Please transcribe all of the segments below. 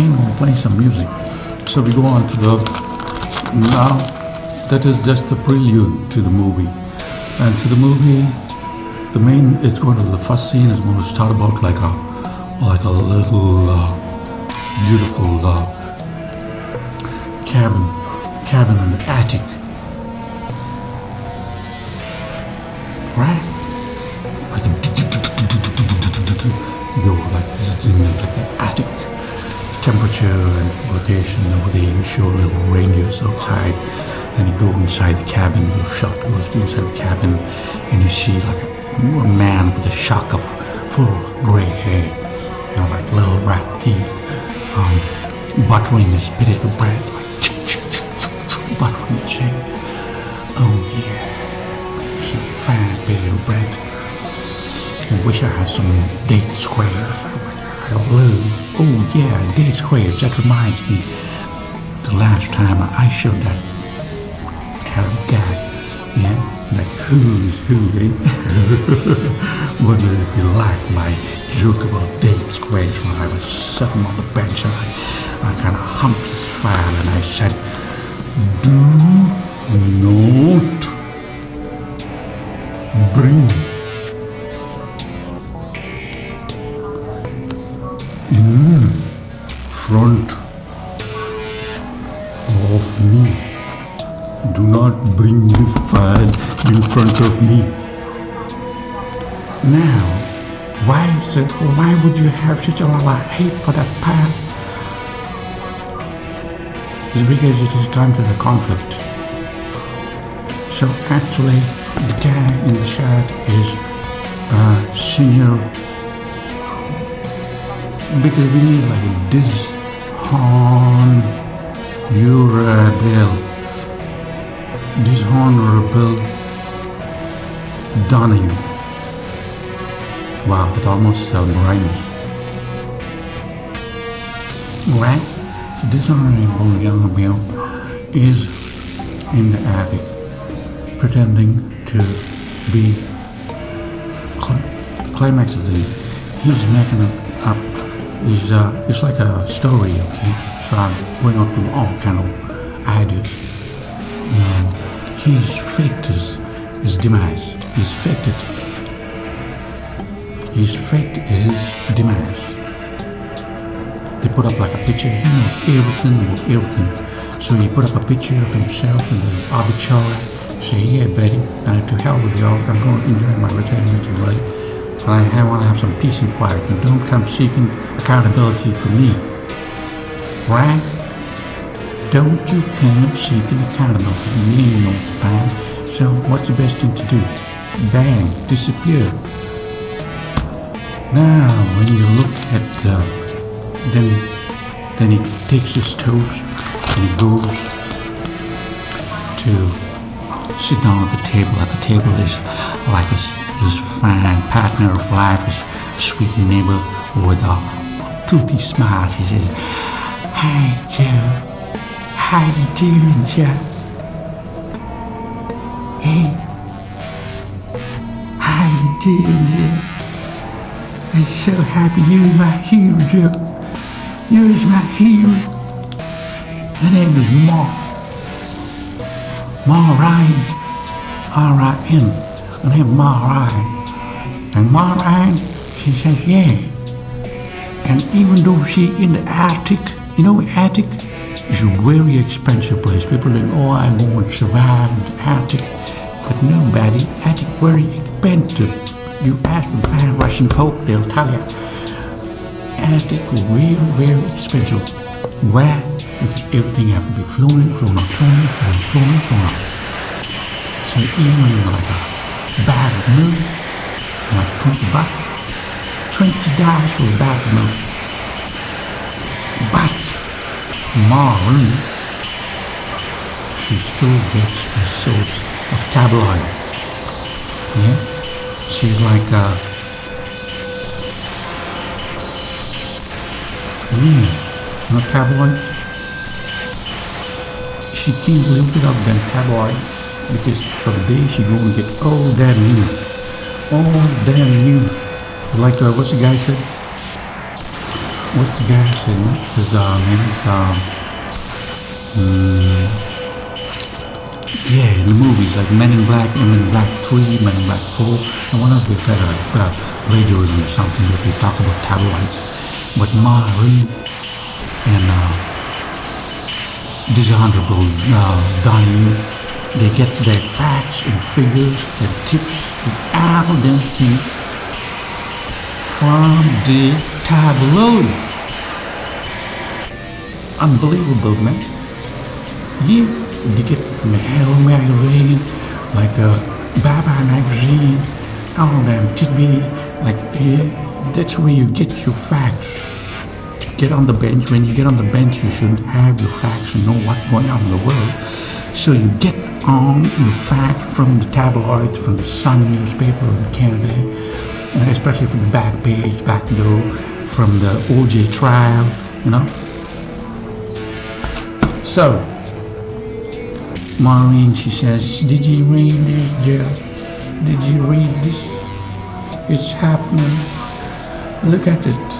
and we'll play some music. So we go on to the now. That is just the prelude to the movie, and to the movie, it's going to the first scene is going to start about like a little beautiful cabin in the attic, right? Like you go like this in like an attic temperature and location over there. You show little reindeers outside, and you go inside the cabin. Your shot goes to inside the cabin, and you see like a man with a shock of full gray hair, like little rat teeth, buttering his potato bread, like buttering it, saying, "Oh yeah, some fine potato bread. I wish I had some date squares. I love, oh yeah, date squares. That reminds me, the last time I showed that Arab guy, yeah, like who's who, eh? Wonder if you like my joke about date squares when I was sitting on the bench and I kind of humped his file and I said, do not bring in front of me. Do not bring the file in front of me. Now, why would you have such a lot of hate for that pile? It's because it has gone to the conflict. So actually, the guy in the shot is senior, because we need like dishonorable Donahue. Wow, that almost rhymes. Right? So dishonorable Donahue is in the attic, pretending to be the climax of the. He's making it up. It's like a story, okay? So I'm going up to all kind of ideas. He's faked his demise. He's faked it. He's faked his demise. They put up like a picture. He knows everything. So he put up a picture of himself in the arbitrary. Say, yeah, Betty, to hell with y'all. I'm going to enjoy my retirement, right? But I want to have some peace and quiet. And don't come seeking accountability from me. Right? Don't you come seeking accountability from me, no time. So what's the best thing to do? Bang, disappear. Now, when you look at then he takes his toast and he goes to sit down at the table. At the table is like his fine partner of life, his sweet neighbor with a toothy smile. He says, "Hi, Joe. How you doing, Joe? Hey, how you doing, Joe? I'm so happy you're my hero, Joe. You're my hero." Her name is Ma Ryan, R-I-N. Her name is Ma Ryan. And Ma Ryan, she says, yeah. And even though she in the attic, attic is a very expensive place. People think, oh, I'm going to survive in the attic. But no, buddy, attic very expensive. You ask the fine Russian folk, they'll tell you. Attic very, very expensive. Why? Because everything has to be flown out. So even when you're like a bag of milk, like $20, $20 for a bag of milk. But Marlon, she still gets a source of tabloids. Yeah? She's like not tabloid. She keeps a little bit of them tabloid because for the day she's going to get all that news. Like what's the guy said? what's the guy's name? His name is yeah, in the movies like Men in Black, Men in Black 3, Men in Black 4, and one of the plagiarism or something that we talk about tabloids. But Marie and dishonorable Donnie, they get their facts and figures and tips and all them things from the tabloid. Unbelievable, man. Yeah, you get from the Hell magazine, like the Baba magazine, all them tidbits, like yeah, that's where you get your facts. Get on the bench. When you get on the bench, you should have your facts and know what's going on in the world. So you get on your facts from the tabloids, from the Sun newspaper in Canada, and especially from the back page, back door, from the OJ trial, you know. So, Maureen, she says, did you read this, Jeff? Did you read this? It's happening. Look at it.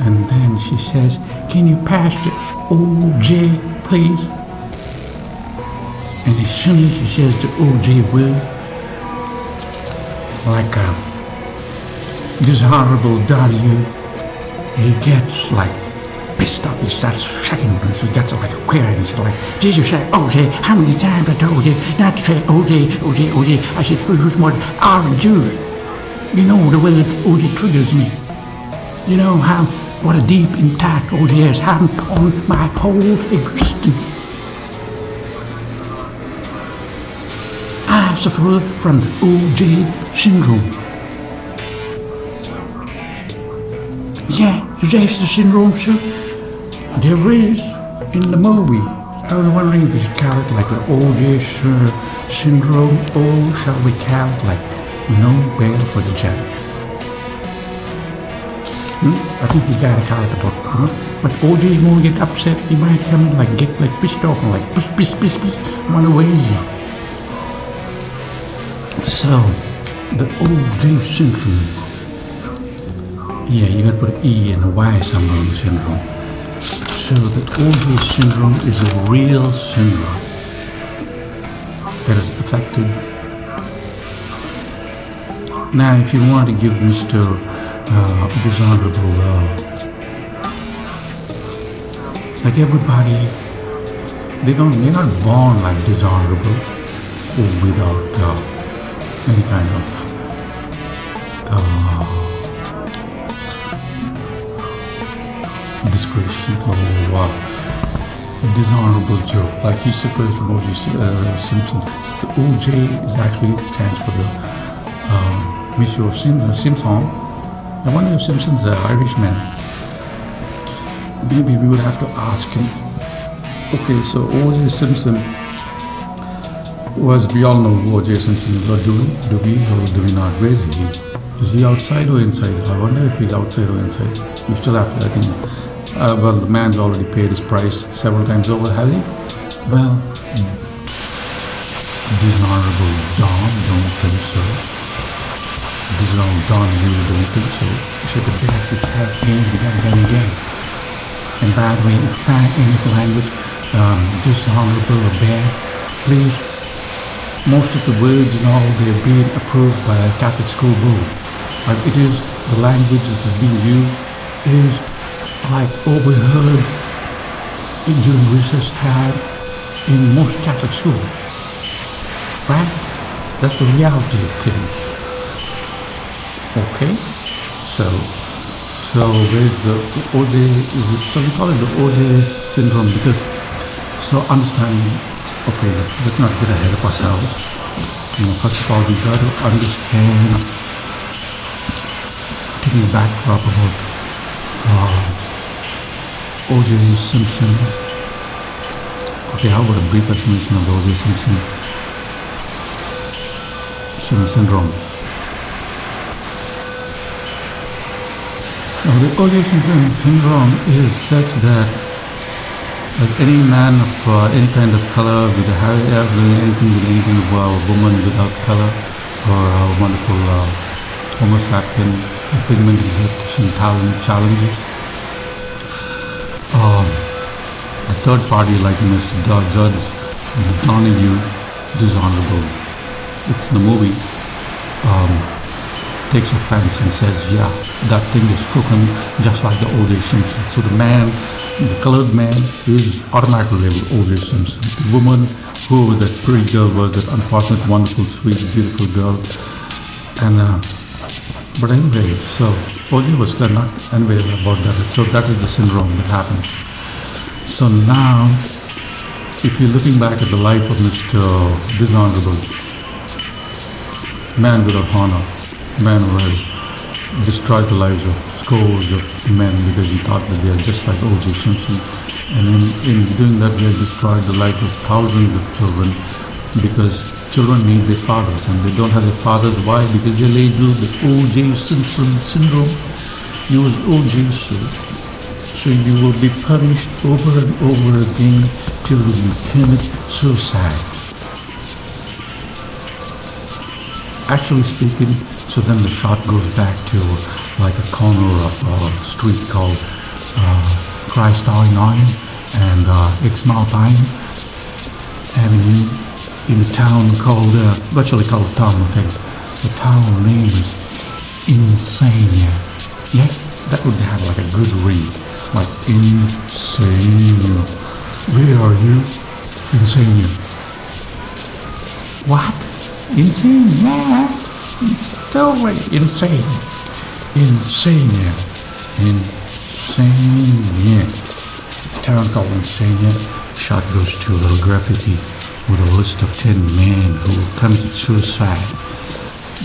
And then she says, can you pass the OJ, please? And as soon as she says the OJ will, like dishonorable Donnie, he gets like pissed up. He starts shaking and he gets like querying. He's like, did you say OJ? How many times I told you not to say OJ, OJ, OJ? I said, use more orange juice. You know the way OJ triggers me. You know how, what a deep impact OJ has had on my whole existence. I suffer from the OJ syndrome. Yeah, there's the syndrome, sir. There is in the movie. I was wondering if we should call it like the OJ syndrome, or shall we call it like no bail for the judge? I think we gotta call it a book. But OJ won't get upset. He might come like get like pissed off and like piss, run away. So the OJ syndrome. Yeah, you gotta put an E and a Y somewhere in the syndrome. So the OJ syndrome is a real syndrome that has affected. Now, if you want to give Mr. Dishonorable, like everybody, they're not born like dishonorable or without any kind of disgrace or dishonorable joke. Like he suffers from O.J. Simpson. The O.J. is actually stands for the Monsieur Simpson. I wonder if Simpson's an Irishman. Maybe we would have to ask him. Okay, so O.J. Simpson was, we all know who O.J. Simpson is, or do we or do we not? Where is he? Is he outside or inside? I wonder if he's outside or inside. We still have to, I think. Well, the man's already paid his price several times over, has he? Well, dishonorable Don, don't think so. Dishonorable Don, really don't think so. Should the best is have games again. And by the way, if I English language, dishonorable or bad, please, most of the words and all, they're being approved by a Catholic school board. Like it is, the language that is being used is like overheard during recess time in most Catholic schools. Right? That's the reality of things. Okay? So there's the OJ, so we call it the OJ syndrome because, so understanding, okay, let's not get ahead of ourselves. You know, first of all, we got to understand, taking the backdrop about O.J. Simpson. Okay, how about a brief explanation of the O.J. Simpson syndrome? Now, the O.J. Simpson syndrome is such that, like any man of any kind of color, with a anything with anything of a woman without color, or a wonderful Homo sapien, pigment detection challenges. A third party like Mr. Judge Donahue, dishonorable. It's in the movie. Takes offense and says, yeah, that thing is cooking just like the O.J. Simpson. So the man, the colored man, is automatically labeled O.J. Simpson. The woman, who that pretty girl was, that unfortunate, wonderful, sweet, beautiful girl. And, but anyway, so O.J. was there not anyway about that. So that is the syndrome that happens. So now, if you're looking back at the life of Mr. Dishonorable, man without honor, man who has destroyed the lives of scores of men because he thought that they are just like O.J. Simpson. And in doing that, he has destroyed the lives of thousands of children because children need their fathers and they don't have their fathers. Why? Because they're labeled the O.J. Simpson syndrome. He was O.J. So you will be punished over and over again till you commit suicide. Actually speaking, so then the shot goes back to like a corner of a street called Christ Avenue and Exmouth Avenue in a town called, virtually called a town, okay? The town name is Insane. Yes, that would have like a good ring, like Insane. Where are you? Insane. What? Insane, yeah. Totally insane. Insane. Town called Insane. Shot goes to a little graffiti with a list of 10 men who committed suicide.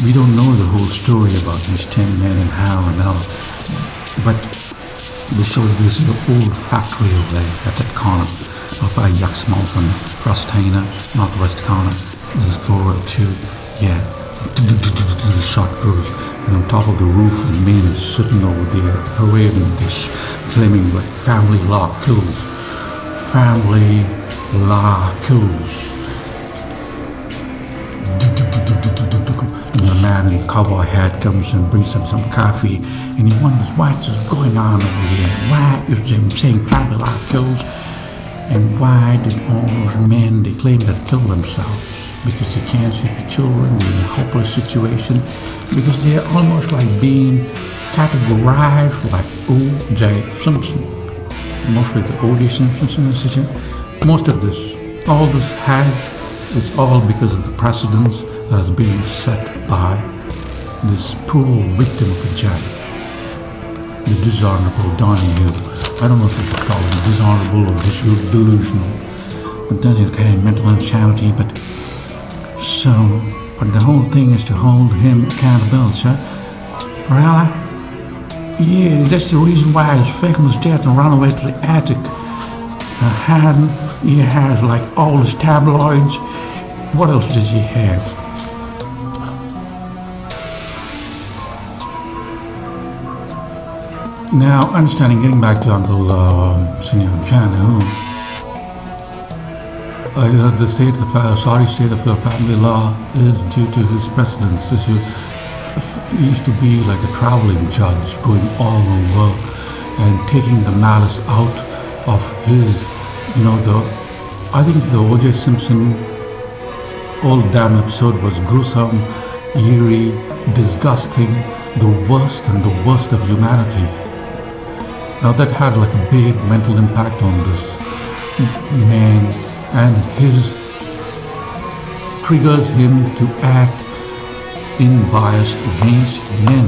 We don't know the whole story about these 10 men and how and all, but they show this old factory over there at that corner of by Yuck's Mountain, Frostina, northwest corner. This is 402. Yeah. The shot goes, and on top of the roof, a man is sitting over there, parading this, claiming like family law kills. Family law kills. And the man in a cowboy hat comes and brings him some coffee, and he wonders what's going on over here. Why is them saying family law kills? And why did all those men they claim that kill themselves? Because they can't see the children in a hopeless situation, because they're almost like being categorized like O.J. Simpson. Mostly the O.J. Simpsons in the city. Most of this, all this it's all because of the precedence that is being set by this poor victim of a judge, the dishonorable Donahue. I don't know if you could call him dishonorable or delusional, but then it came mental insanity, but the whole thing is to hold him accountable, sir. Really? Yeah, that's the reason why he's faking his death and run away to the attic. He has like all his tabloids. What else does he have? Now, understanding, getting back to Uncle Senior Chan, the state of family law is due to his precedence. He used to be like a traveling judge, going all over and taking the malice out of his, I think the O.J. Simpson old damn episode was gruesome, eerie, disgusting, the worst and the worst of humanity. Now that had like a big mental impact on this man, and his triggers him to act in bias against men.